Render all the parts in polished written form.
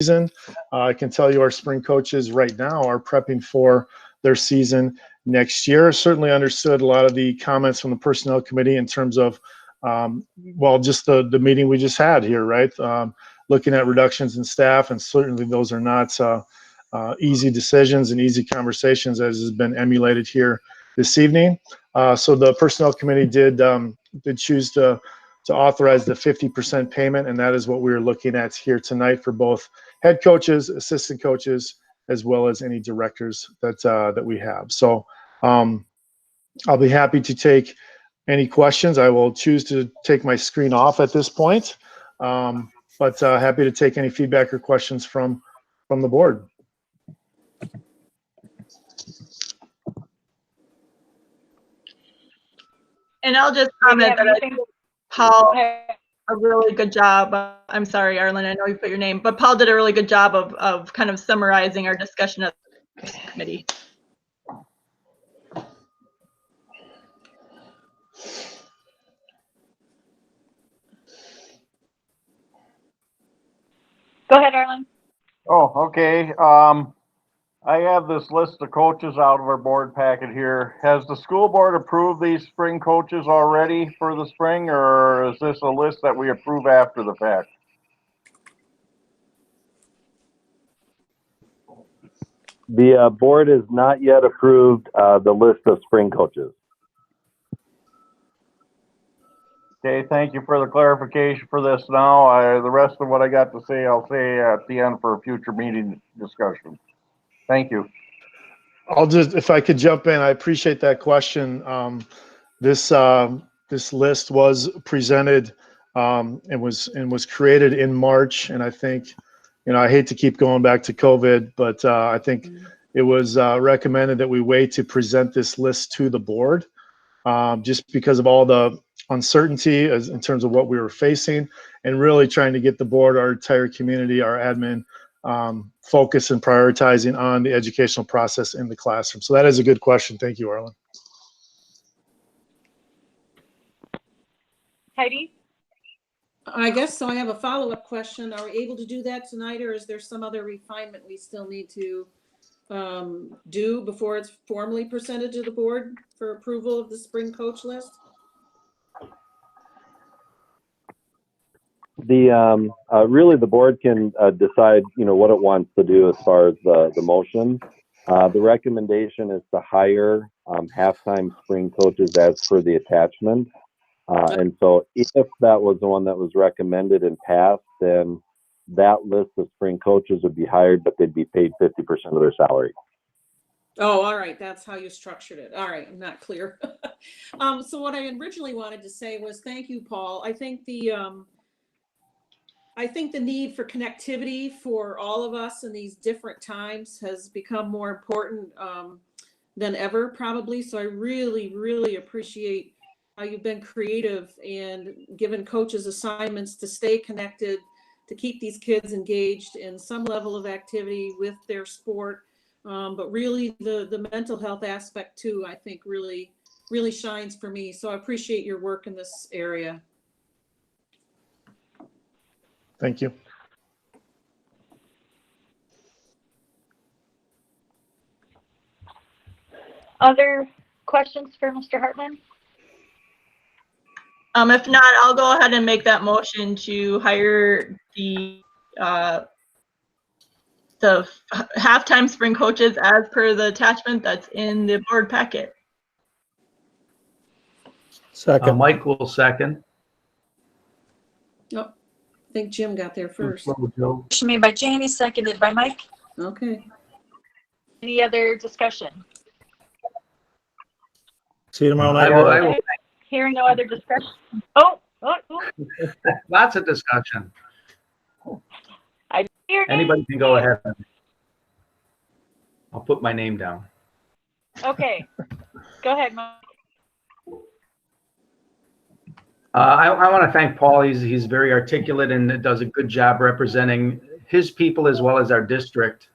season. I can tell you our spring coaches right now are prepping for their season next year. Certainly understood a lot of the comments from the personnel committee in terms of, just the meeting we just had here, right? Looking at reductions in staff, and certainly those are not easy decisions and easy conversations, as has been emulated here this evening. So the personnel committee did choose to authorize the 50% payment, and that is what we are looking at here tonight for both head coaches, assistant coaches, as well as any directors that we have. So I'll be happy to take any questions. I will choose to take my screen off at this point, but happy to take any feedback or questions from the board. And I'll just comment that I think Paul did a really good job. I'm sorry, Arlen, I know you put your name, but Paul did a really good job of kind of summarizing our discussion at the committee. Go ahead, Arlen. Oh, okay. I have this list of coaches out of our board packet here. Has the school board approved these spring coaches already for the spring, or is this a list that we approve after the fact? The board has not yet approved the list of spring coaches. Okay, thank you for the clarification for this now. The rest of what I got to say, I'll say at the end for a future meeting discussion. Thank you. I'll just, if I could jump in, I appreciate that question. This list was presented and was created in March, and I think, I hate to keep going back to COVID, but I think it was recommended that we wait to present this list to the board, just because of all the uncertainty in terms of what we were facing, and really trying to get the board, our entire community, our admin, focus and prioritizing on the educational process in the classroom. So that is a good question. Thank you, Arlen. Heidi? I guess so. I have a follow-up question. Are we able to do that tonight, or is there some other refinement we still need to do before it's formally presented to the board for approval of the spring coach list? Really the board can decide, what it wants to do as far as the motion. The recommendation is to hire halftime spring coaches as per the attachment. And so if that was the one that was recommended and passed, then that list of spring coaches would be hired, but they'd be paid 50% of their salary. Oh, all right. That's how you structured it. All right. I'm not clear. So what I originally wanted to say was thank you, Paul. I think the need for connectivity for all of us in these different times has become more important than ever, probably. So I really, really appreciate how you've been creative and given coaches assignments to stay connected, to keep these kids engaged in some level of activity with their sport. But really the mental health aspect too, I think really, really shines for me. So I appreciate your work in this area. Thank you. Other questions for Mr. Hartman? If not, I'll go ahead and make that motion to hire the halftime spring coaches as per the attachment that's in the board packet. Second. Mike will second. Oh, I think Jim got there first. Motion made by Janie, seconded by Mike. Okay. Any other discussion? See you tomorrow night. Hearing no other discussion. Oh. Lots of discussion. I hear Anybody can go ahead. I'll put my name down. Okay. Go ahead, Mike. I want to thank Paul. He's very articulate and does a good job representing his people as well as our district.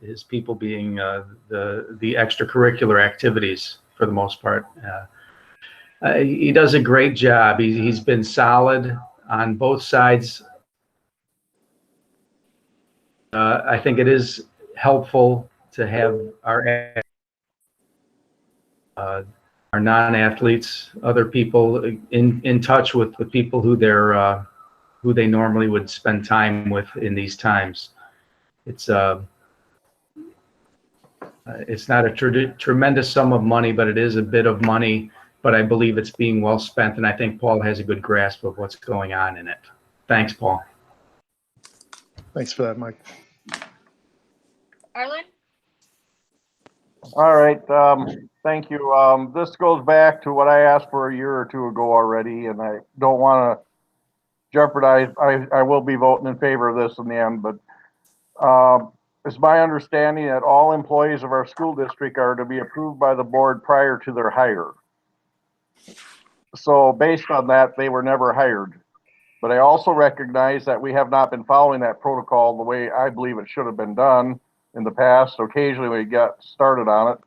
His people being the extracurricular activities for the most part. He does a great job. He's been solid on both sides I think it is helpful to have our non-athletes, other people in touch with the people who they normally would spend time with in these times. It's not a tremendous sum of money, but it is a bit of money. But I believe it's being well spent, and I think Paul has a good grasp of what's going on in it. Thanks, Paul. Thanks for that, Mike. Arlen? All right, thank you. This goes back to what I asked for a year or two ago already, and I don't want to jeopardize. I will be voting in favor of this in the end, but it's my understanding that all employees of our school district are to be approved by the board prior to their hire. So based on that, they were never hired. But I also recognize that we have not been following that protocol the way I believe it should have been done in the past. Occasionally we got started on it.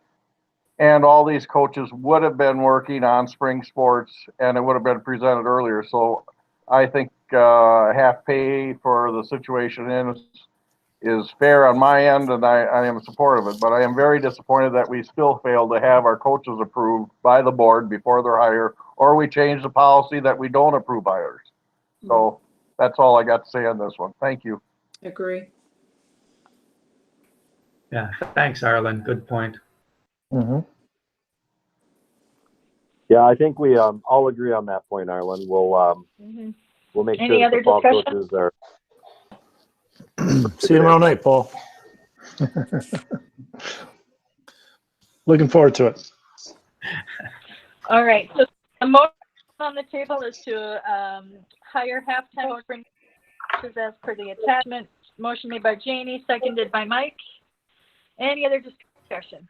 And all these coaches would have been working on spring sports and it would have been presented earlier. So I think half pay for the situation is fair on my end, and I am supportive of it. But I am very disappointed that we still failed to have our coaches approved by the board before their hire, or we change the policy that we don't approve hires. So that's all I got to say on this one. Thank you. Agree. Yeah, thanks, Arlen. Good point. Mm-hmm. Yeah, I think we all agree on that point, Arlen. We'll make Any sure other the fall discussion? coaches are. See you tomorrow night, Paul. Looking forward to it. All right, so the motion on the table is to hire halftime spring coaches as per the attachment. Motion made by Janie, seconded by Mike. Any other discussion?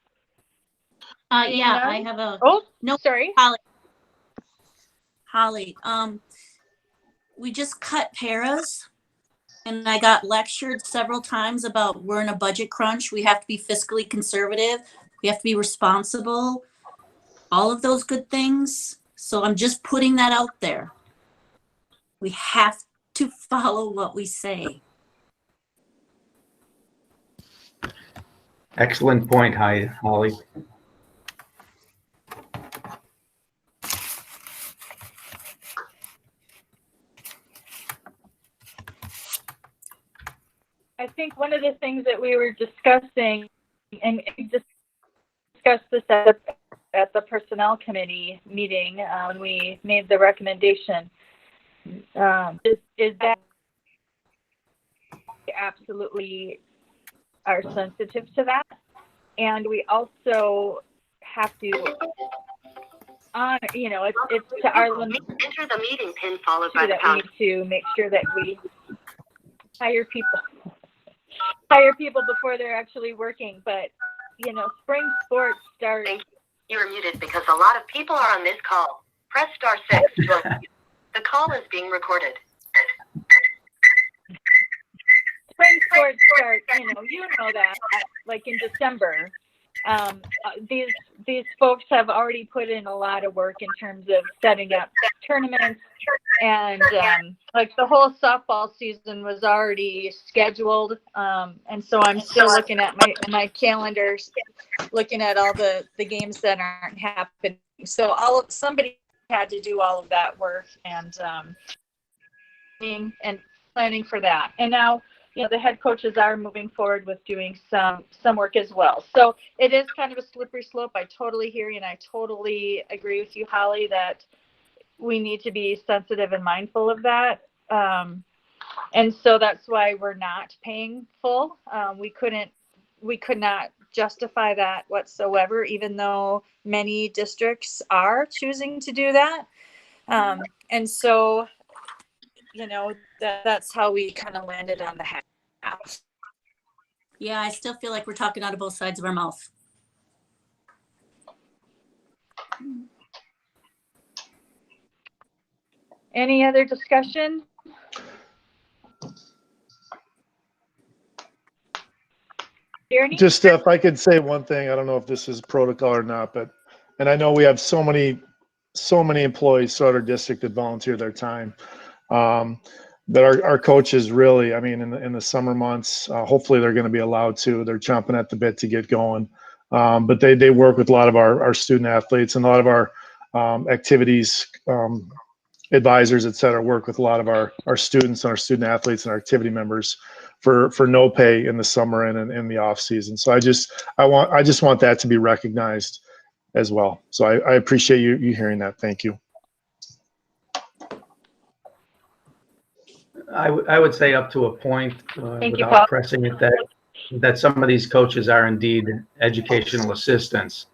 Yeah, none? I have a, Oh, No. sorry. Holly, we just cut paras and I got lectured several times about we're in a budget crunch. We have to be fiscally conservative. We have to be responsible, all of those good things. So I'm just putting that out there. We have to follow what we say. Excellent point, Holly. I think one of the things that we were discussing, and we discussed this at the personnel committee meeting when we made the recommendation, is that we absolutely are sensitive to that, and we also have to honor. It's to Arlen. Enter the meeting pin followed by the That we pound. need to make sure that we hire people before they're actually working. But spring sports start. You are muted because a lot of people are on this call. Press star 6 to unmute. The call is being recorded. Spring sports start. You know that, like in December. These folks have already put in a lot of work in terms of setting up tournaments, and like the whole softball season was already scheduled, and so I'm still looking at my calendars, looking at all the games that aren't happening. So somebody had to do all of that work and planning for that. And now the head coaches are moving forward with doing some work as well. So it is kind of a slippery slope. I totally hear you, and I totally agree with you, Holly, that we need to be sensitive and mindful of that. And so that's why we're not paying full. We could not justify that whatsoever, even though many districts are choosing to do that. And so, that's how we kind of landed on the half. Yeah, I still feel like we're talking out of both sides of our mouth. Any other discussion? Jeremy? Just if I could say one thing, I don't know if this is protocol or not, and I know we have so many employees throughout our district that volunteer their time. that our coaches really, I mean, in the summer months, hopefully they're going to be allowed to. They're chomping at the bit to get going. But they work with a lot of our student athletes and a lot of our activities advisors, et cetera, work with a lot of our students and our student athletes and our activity members for no pay in the summer and in the off season. So I just want that to be recognized as well. So I appreciate you hearing that. Thank you. I would say up to a point, Thank you, Paul. without pressing it, that some of these coaches are indeed educational assistants.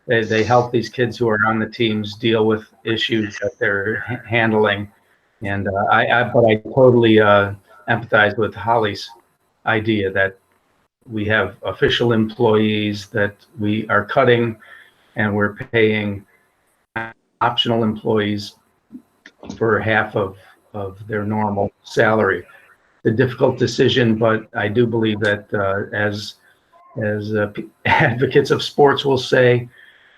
They help these kids who are on the teams deal with issues that they're handling. And but I totally empathize with Holly's idea that we have official employees that we are cutting and we're paying optional employees for half of their normal salary. A difficult decision, but I do believe that as advocates of sports will say,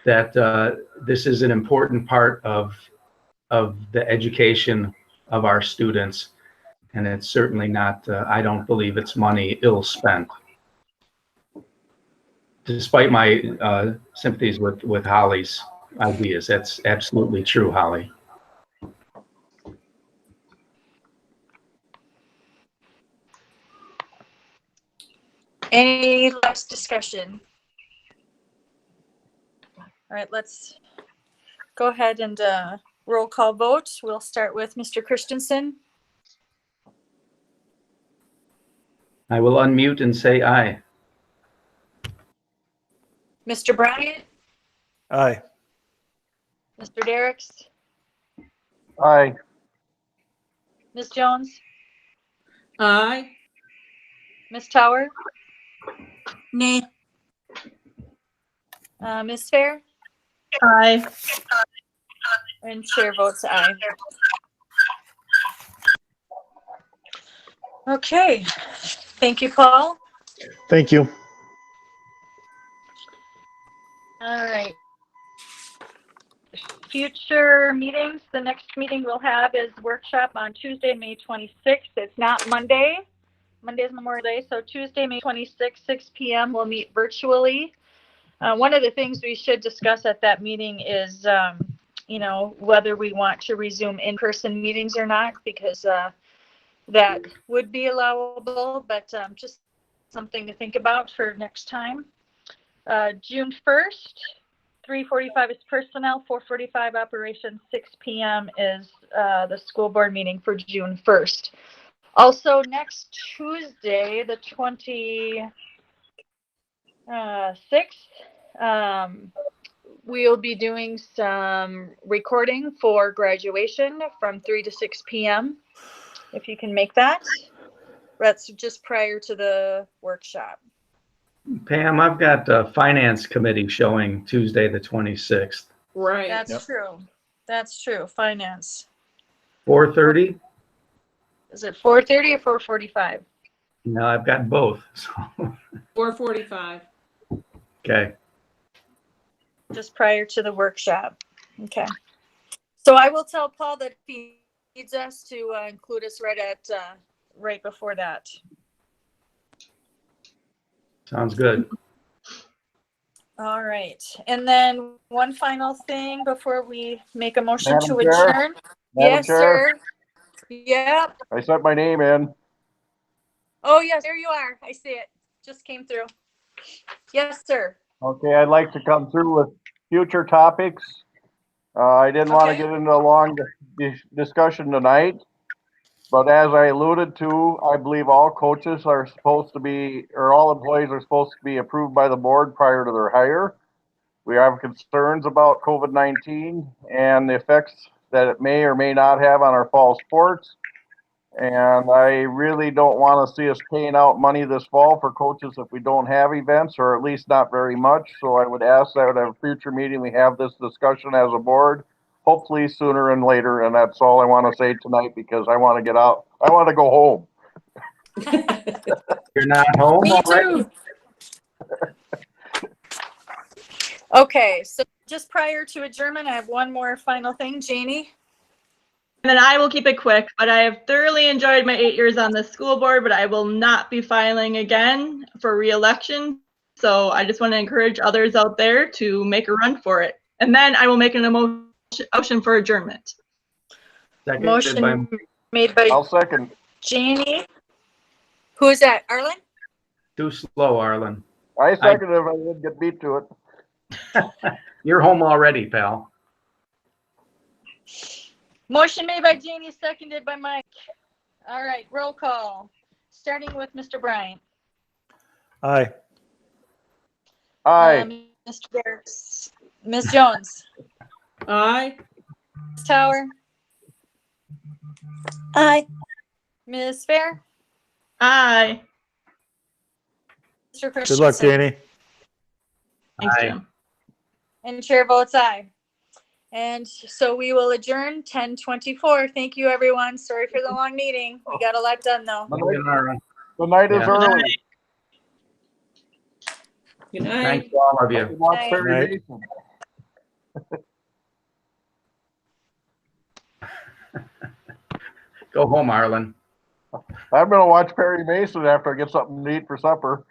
that this is an important part of the education of our students, and it's certainly not. I don't believe it's money ill spent. Despite my sympathies with Holly's ideas, that's absolutely true, Holly. Any last discussion? All right, let's go ahead and roll call vote. We'll start with Mr. Christensen. I will unmute and say aye. Mr. Bryant, Aye. Mr. Derricks, Aye. Ms. Jones, Aye. Ms. Tower, Nay. Ms. Fair, Aye. and chair votes aye. Okay, thank you, Paul. Thank you. All right. Future meetings, the next meeting we'll have is workshop on Tuesday, May 26th. It's not Monday. Monday is Memorial Day, so Tuesday, May 26th, 6 p.m. we'll meet virtually. One of the things we should discuss at that meeting is, whether we want to resume in-person meetings or not, because that would be allowable, but just something to think about for next time. June 1st, 3:45 is personnel, 4:45 operations, 6 p.m. is the school board meeting for June 1st. Also, next Tuesday, the 26th, we'll be doing some recording for graduation from 3 to 6 p.m. if you can make that. That's just prior to the workshop. Pam, I've got a finance committee showing Tuesday, the 26th. Right. That's true. That's true. Finance. 4:30? Is it 4:30 or 4:45? No, I've got both. So, 4:45. okay. Just prior to the workshop. Okay. So I will tell Paul that he needs us to include us right before that. Sounds good. All right. And then one final thing before we make a motion Madam to Chair? adjourn. Madam Yes, Chair? sir. Yep. I sent my name in. Oh, yes, there you are. I see it. Just came through. Yes, sir. Okay, I'd like to come through with future topics. I didn't want to Okay. get into a long discussion tonight, but as I alluded to, I believe all coaches are supposed to be, or all employees are supposed to be approved by the board prior to their hire. We have concerns about COVID-19 and the effects that it may or may not have on our fall sports. And I really don't want to see us paying out money this fall for coaches if we don't have events, or at least not very much. So I would ask that at a future meeting, we have this discussion as a board, hopefully sooner and later. And that's all I want to say tonight, because I want to get out. I want to go home. You're not home Me already? too. Okay, so just prior to adjournment, I have one more final thing. Janie? then I will keep it quick, but I have thoroughly enjoyed my 8 years on the school board, but I will not be filing again for reelection. So I just want to encourage others out there to make a run for it. And then I will make an motion for adjournment. Seconded Motion by- made by I'll second. Janie. Who is that? Arlen? Too slow, Arlen. I seconded if I didn't get beat to it. You're home already, pal. Motion made by Janie, seconded by Mike. All right, roll call. Starting with Mr. Bryant. Aye. Aye. Mr. Garris. Ms. Jones. Aye. Ms. Tower. Aye. Ms. Fair. Aye. Mr. Good luck, Christensen. Danny. Thanks, Aye. Jim. And chair votes aye. And so we will adjourn 10:24. Thank you, everyone. Sorry for the long meeting. We got a lot done, though. The night is Yeah. early. Good night. Thanks to all of you. Watch Aye. Perry Night. Mason. Go home, Arlen. I'm gonna watch Perry Mason after I get something to eat for supper.